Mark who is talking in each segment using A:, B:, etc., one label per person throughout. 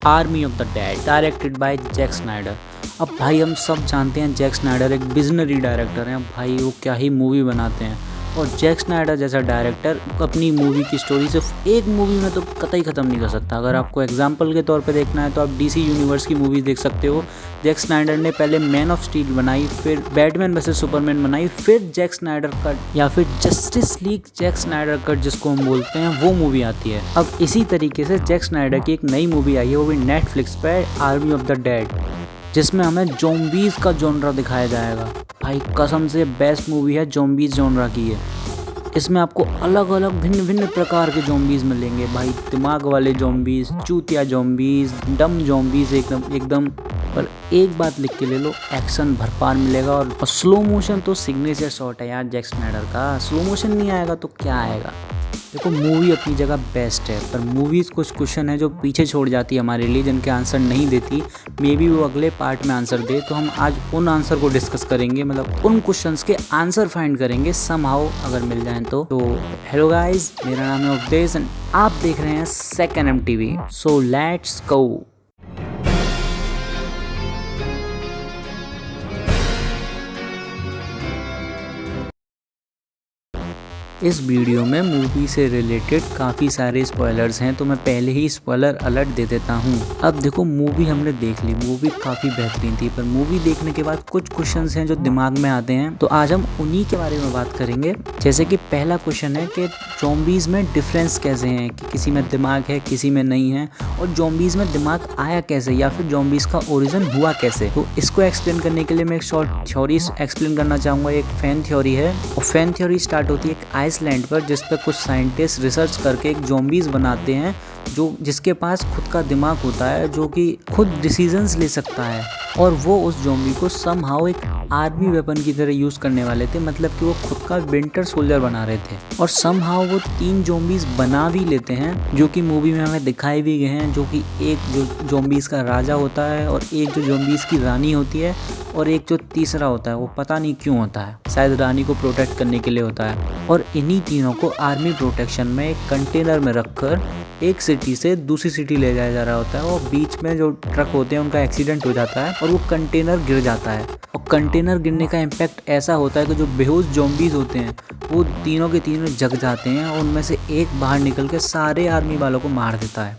A: Army of the dead directed by Zack Snyder. अब भाई हम सब जानते हैं जैक स्नाइडर एक विजनरी डायरेक्टर हैं। भाई वो क्या ही मूवी बनाते हैं। और जैक स्नाइडर जैसा डायरेक्टर अपनी मूवी की स्टोरी सिर्फ एक मूवी में तो कतई ख़त्म नहीं कर सकता। अगर आपको एग्जांपल के तौर पे देखना है तो आप डीसी यूनिवर्स की मूवी देख सकते हो। जैक स्नाइडर ने पहले मैन ऑफ स्टील बनाई, फिर बैटमैन वर्सेस सुपरमैन बनाई, फिर जैक स्नाइडर कट या फिर Justice League Zack Snyder cut जिसको हम बोलते हैं वो मूवी आती है। अब इसी तरीके से जैक स्नाइडर की एक नई मूवी आई है, वो भी नेटफ्लिक्स पे, आर्मी ऑफ द डेड, जिसमें हमें ज़ॉम्बीज़ का जॉनरा दिखाया जाएगा। भाई कसम से बेस्ट मूवी है, ज़ॉम्बीज़ जॉनरा की है। इसमें आपको अलग अलग भिन्न भिन्न प्रकार के ज़ॉम्बीज़ मिलेंगे भाई, दिमाग वाले ज़ॉम्बीज़, चूतिया ज़ॉम्बीज़, डम ज़ॉम्बीज़ एकदम एकदम। पर एक बात लिख के ले लो, एक्शन भरपार मिलेगा। और स्लो मोशन तो सिग्नेचर शॉट है यार जैक स्नाइडर का। स्लो मोशन नहीं आएगा तो क्या आएगा। देखो मूवी अपनी जगह बेस्ट है, पर मूवीज़ कुछ क्वेश्चन है जो पीछे छोड़ जाती है हमारे लिए, जिनके आंसर नहीं देती। मे बी वो अगले पार्ट में आंसर दे, तो हम आज उन आंसर को डिस्कस करेंगे, मतलब उन क्वेश्चंस के आंसर फाइंड करेंगे समहाउ, अगर मिल जाए तो। हेलो गाइस, मेरा नाम है उपदेश एंड आप देख रहे हैं second MTV। So let's go. इस वीडियो में मूवी से रिलेटेड काफ़ी सारे स्पॉयलर्स हैं, तो मैं पहले ही स्पॉयलर अलर्ट दे देता हूँ। अब देखो मूवी हमने देख ली, मूवी काफ़ी बेहतरीन थी, पर मूवी देखने के बाद कुछ क्वेश्चंस हैं जो दिमाग में आते हैं, तो आज हम उन्हीं के बारे में बात करेंगे। जैसे कि पहला क्वेश्चन है कि ज़ॉम्बीज़ में डिफरेंस कैसे हैं, कि किसी में दिमाग है किसी में नहीं है, और ज़ॉम्बीज़ में दिमाग आया कैसे, या फिर ज़ॉम्बीज़ का ओरिजिन हुआ कैसे। तो इसको एक्सप्लेन करने के लिए मैं एक शॉर्ट थ्योरी एक्सप्लेन करना चाहूँगा। एक फैन थ्योरी है, और फैन थ्योरी स्टार्ट होती है एक आइसलैंड पर, जिस पर कुछ साइंटिस्ट रिसर्च करके एक ज़ॉम्बीज़ बनाते हैं जिसके पास खुद का दिमाग होता है, जो कि खुद डिसीजंस ले सकता है। और वो उस ज़ॉम्बी को समहाउ एक आर्मी वेपन की तरह यूज़ करने वाले थे, मतलब कि वो खुद का विंटर सोल्जर बना रहे थे। और समहाउ वो 3 ज़ॉम्बीज़ बना भी लेते हैं, जो कि मूवी में हमें दिखाए भी गए हैं, जो कि एक जो ज़ॉम्बीज़ का राजा होता है, और एक जो ज़ॉम्बीज़ की रानी होती है, और एक जो तीसरा होता है वो पता नहीं क्यों होता है, शायद रानी को प्रोटेक्ट करने के लिए होता है। और इन्हीं तीनों को आर्मी प्रोटेक्शन में एक कंटेनर में रखकर एक सिटी से दूसरी सिटी ले जाया जा रहा होता है। और बीच में जो ट्रक होते हैं उनका एक्सीडेंट हो जाता है और वो कंटेनर गिर जाता है। और कंटेनर गिरने का इम्पैक्ट ऐसा होता है कि जो बेहोश ज़ॉम्बीज़ होते हैं वो तीनों के तीनों जग जाते हैं, और उनमें से एक बाहर निकल के सारे आर्मी वालों को मार देता है।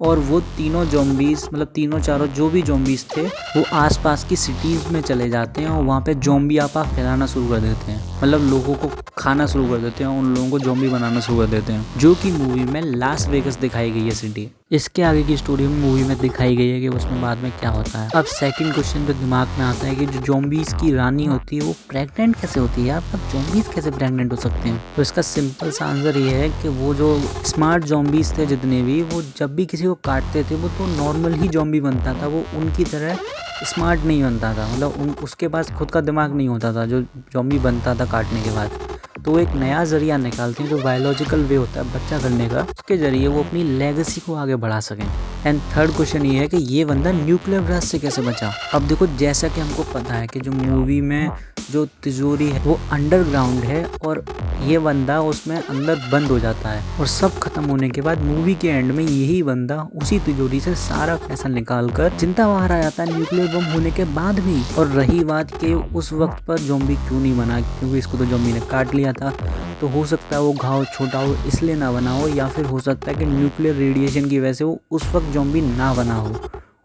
A: और वो तीनों ज़ॉम्बीज़, मतलब तीनों चारों जो भी ज़ॉम्बीज़ थे, वो आसपास की सिटीज़ में चले जाते हैं और वहाँ पे ज़ॉम्बी आपा फैलाना शुरू कर देते हैं, मतलब लोगों को खाना शुरू कर देते हैं, उन लोगों को ज़ॉम्बी बनाना शुरू कर देते हैं, जो कि मूवी में लास वेगस दिखाई गई है सिटी। इसके आगे की स्टोरी मूवी में दिखाई गई है कि उसमें बाद में क्या होता है। अब सेकंड क्वेश्चन जो दिमाग में आता है कि जो ज़ॉम्बीज़ की रानी होती है वो प्रेग्नेंट कैसे होती है। अब ज़ॉम्बीज़ कैसे प्रेग्नेंट हो सकते हैं। तो इसका सिंपल सा आंसर ये है कि वो जो स्मार्ट ज़ॉम्बीज़ थे जितने भी, वो जब भी किसी को काटते थे वो तो नॉर्मल ही ज़ॉम्बी बनता था, वो उनकी तरह स्मार्ट नहीं बनता था, मतलब उसके पास खुद का दिमाग नहीं होता था जो ज़ॉम्बी बनता था काटने के बाद। तो वो एक नया ज़रिया निकालते हैं जो बायोलॉजिकल वे होता है बच्चा करने का, उसके ज़रिए वो अपनी लेगेसी को आगे बढ़ा सकें। एंड थर्ड क्वेश्चन ये है कि ये बंदा न्यूक्लियर ब्लास्ट से कैसे बचा। अब देखो जैसा कि हमको पता है कि जो मूवी में जो तिजोरी है वो अंडरग्राउंड है, और ये बंदा उसमें अंदर बंद हो जाता है, और सब खत्म होने के बाद मूवी के एंड में यही बंदा उसी तिजोरी से सारा पैसा निकाल कर जिंदा बाहर आ जाता है न्यूक्लियर बम होने के बाद भी। और रही बात कि उस वक्त पर ज़ॉम्बी क्यों नहीं बना, क्योंकि इसको तो ज़ॉम्बी ने काट लिया था, तो हो सकता है वो घाव छोटा हो इसलिए ना बना हो, या फिर हो सकता है कि न्यूक्लियर रेडिएशन की वजह से वो उस वक्त ज़ॉम्बी ना बना हो,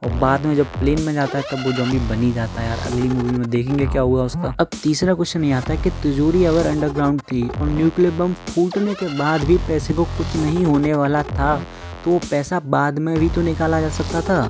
A: और बाद में जब प्लेन में जाता है तब वो ज़ॉम्बी बन ही जाता है। यार अगली मूवी में देखेंगे क्या हुआ उसका। अब तीसरा क्वेश्चन ये आता है कि तिजोरी अगर अंडरग्राउंड थी और न्यूक्लियर बम फूटने के बाद भी पैसे को कुछ नहीं होने वाला था, तो वो पैसा बाद में भी तो निकाला जा सकता था।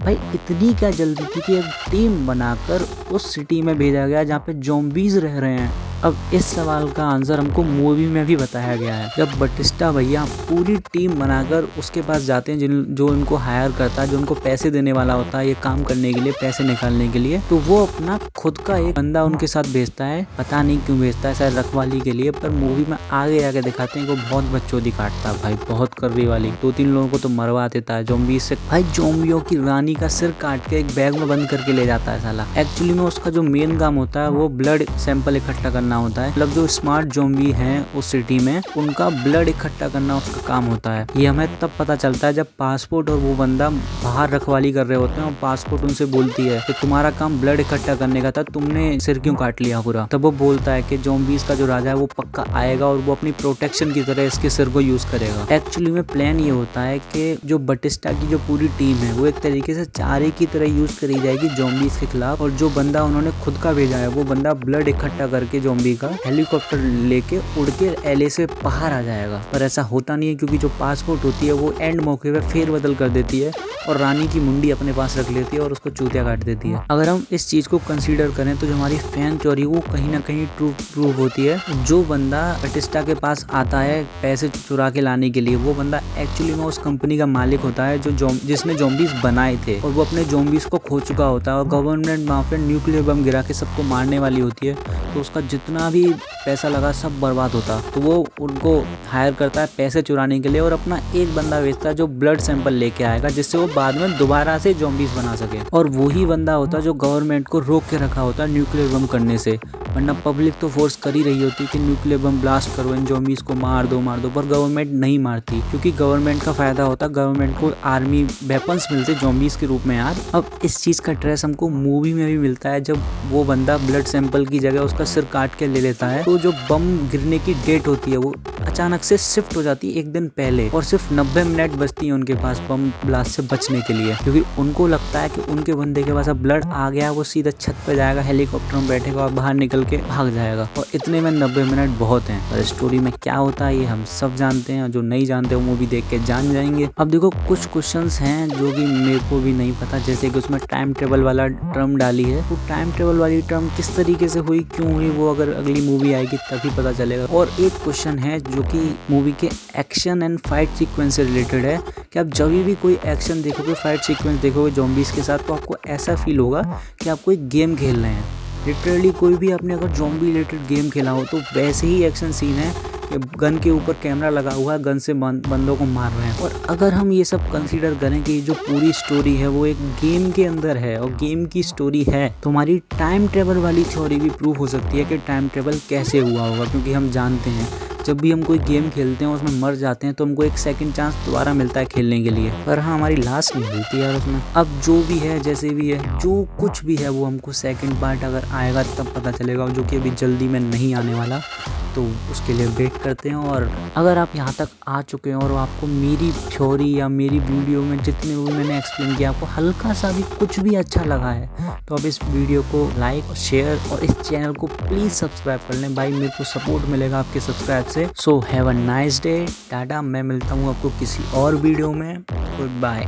A: भाई इतनी क्या जल्दी थी कि एक टीम बनाकर उस सिटी में भेजा गया जहाँ पे ज़ॉम्बीज़ रह रहे हैं। अब इस सवाल का आंसर हमको मूवी में भी बताया गया है, जब बटिस्टा भैया पूरी टीम बनाकर उसके पास जाते हैं जो उनको हायर करता है, जो उनको पैसे देने वाला होता है ये काम करने के लिए, पैसे निकालने के लिए, तो वो अपना खुद का एक बंदा उनके साथ भेजता है, पता नहीं क्यों भेजता है, शायद रखवाली के लिए। पर मूवी में आगे जाके दिखाते हैं कि वो बहुत बच्चों काटता है भाई, बहुत कर्री वाली, 2-3 लोगों को तो मरवा देता है ज़ॉम्बी से। भाई ज़ॉम्बियों की रानी का सिर काट के एक बैग में बंद करके ले जाता है साला। एक्चुअली में उसका जो मेन काम होता है वो ब्लड सैंपल इकट्ठा करना करना होता है, मतलब जो स्मार्ट ज़ॉम्बी हैं उस सिटी में उनका ब्लड इकट्ठा करना उसका काम होता है। ये हमें तब पता चलता है जब पासपोर्ट और वो बंदा बाहर रखवाली कर रहे होते हैं और पासपोर्ट उनसे बोलती है कि तुम्हारा काम ब्लड इकट्ठा करने का था, तुमने सिर क्यों काट लिया पूरा। तब वो बोलता है कि ज़ॉम्बीज का जो राजा है वो पक्का आएगा और वो अपनी प्रोटेक्शन की तरह इसके सिर को यूज करेगा। एक्चुअली में प्लान ये होता है कि जो बटिस्टा की जो पूरी टीम है वो एक तरीके से चारे की तरह यूज करी जाएगी ज़ॉम्बीज के खिलाफ, और जो बंदा उन्होंने खुद का भेजा है वो बंदा ब्लड इकट्ठा करके ज़ॉम्बी का हेलीकॉप्टर लेके उड़ के एलए से बाहर आ जाएगा। पर ऐसा होता नहीं है क्योंकि जो पासपोर्ट होती है वो एंड मौके पे फेर बदल कर देती है और रानी की मुंडी अपने पास रख लेती है और उसको चूतिया काट देती है। अगर हम इस चीज को कंसीडर करें तो जो हमारी फैन थ्योरी वो कहीं ना कहीं ट्रू प्रूव होती है। जो बंदा बटिस्टा के पास आता है पैसे चुरा के लाने के लिए, वो बंदा एक्चुअली में उस कंपनी का मालिक होता है जो जिसने ज़ॉम्बीज बनाए थे, और वो अपने ज़ॉम्बीज को खो चुका होता है और गवर्नमेंट वहाँ पे न्यूक्लियर बम गिरा के सबको मारने वाली होती है, तो उसका जितना भी पैसा लगा सब बर्बाद होता। तो वो उनको हायर करता है पैसे चुराने के लिए और अपना एक बंदा भेजता है जो ब्लड सैंपल लेके आएगा जिससे वो बाद में दोबारा से ज़ॉम्बीज बना सके। और वही बंदा होता है जो गवर्नमेंट को रोक के रखा होता है न्यूक्लियर बम करने से, वरना पब्लिक तो फोर्स कर ही रही होती कि न्यूक्लियर बम ब्लास्ट करो, इन ज़ॉम्बीज को मार दो, पर गवर्नमेंट नहीं मारती क्योंकि गवर्नमेंट का फायदा होता, गवर्नमेंट को आर्मी वेपन्स मिलते ज़ॉम्बीज के रूप में यार। अब इस चीज़ का ट्रेस हमको मूवी में भी मिलता है जब वो बंदा ब्लड सैंपल की जगह उसका सिर काट के ले लेता है, तो जो बम गिरने की डेट होती है वो अचानक से शिफ्ट हो जाती है एक दिन पहले, और सिर्फ 90 मिनट बचती है उनके पास बम ब्लास्ट से बचने के लिए, क्योंकि उनको लगता है कि उनके बंदे के पास अब ब्लड आ गया, वो सीधा छत पे जाएगा, हेलीकॉप्टर में बैठेगा और बाहर निकल के भाग जाएगा, और इतने में 90 मिनट बहुत हैं। पर स्टोरी में क्या होता है ये हम सब जानते हैं, जो नहीं जानते वो मूवी देख के जान जाएंगे। अब देखो कुछ क्वेश्चंस हैं जो कि मेरे को भी नहीं पता, जैसे कि उसमें टाइम ट्रेवल वाला टर्म डाली है, तो टाइम ट्रेवल वाली टर्म किस तरीके से हुई, क्यों हुई, वो अगर अगली मूवी आएगी तभी पता चलेगा। और एक क्वेश्चन है जो कि मूवी के एक्शन एंड फाइट सीक्वेंस से रिलेटेड है कि आप जब भी कोई एक्शन देखोगे, फाइट सीक्वेंस देखोगे ज़ॉम्बीज के साथ, तो आपको ऐसा फील होगा कि आप कोई गेम खेल रहे हैं। लिटरली कोई भी आपने अगर ज़ॉम्बी रिलेटेड गेम खेला हो तो वैसे ही एक्शन सीन है कि गन के ऊपर कैमरा लगा हुआ है, गन से बंदों को मार रहे हैं। और अगर हम ये सब कंसीडर करें कि जो पूरी स्टोरी है वो एक गेम के अंदर है और गेम की स्टोरी है, तो हमारी टाइम ट्रेवल वाली थ्योरी भी प्रूव हो सकती है कि टाइम ट्रेवल कैसे हुआ होगा, क्योंकि हम जानते हैं जब भी हम कोई गेम खेलते हैं उसमें मर जाते हैं तो हमको एक सेकंड चांस दोबारा मिलता है खेलने के लिए, पर हाँ हमारी लास्ट नहीं मिलती यार उसमें। अब जो भी है, जैसे भी है, जो कुछ भी है वो हमको सेकंड पार्ट अगर आएगा तब पता चलेगा, जो कि अभी जल्दी में नहीं आने वाला, तो उसके लिए वेट करते हैं। और अगर आप यहाँ तक आ चुके हैं और आपको मेरी थ्योरी या मेरी वीडियो में जितने भी मैंने एक्सप्लेन किया आपको हल्का सा भी कुछ भी अच्छा लगा है, तो आप इस वीडियो को लाइक और शेयर और इस चैनल को प्लीज़ सब्सक्राइब कर लें भाई, मेरे को सपोर्ट मिलेगा आपके सब्सक्राइब से। So have a nice day, Tata. मैं मिलता हूँ आपको किसी और वीडियो में, गुड बाय।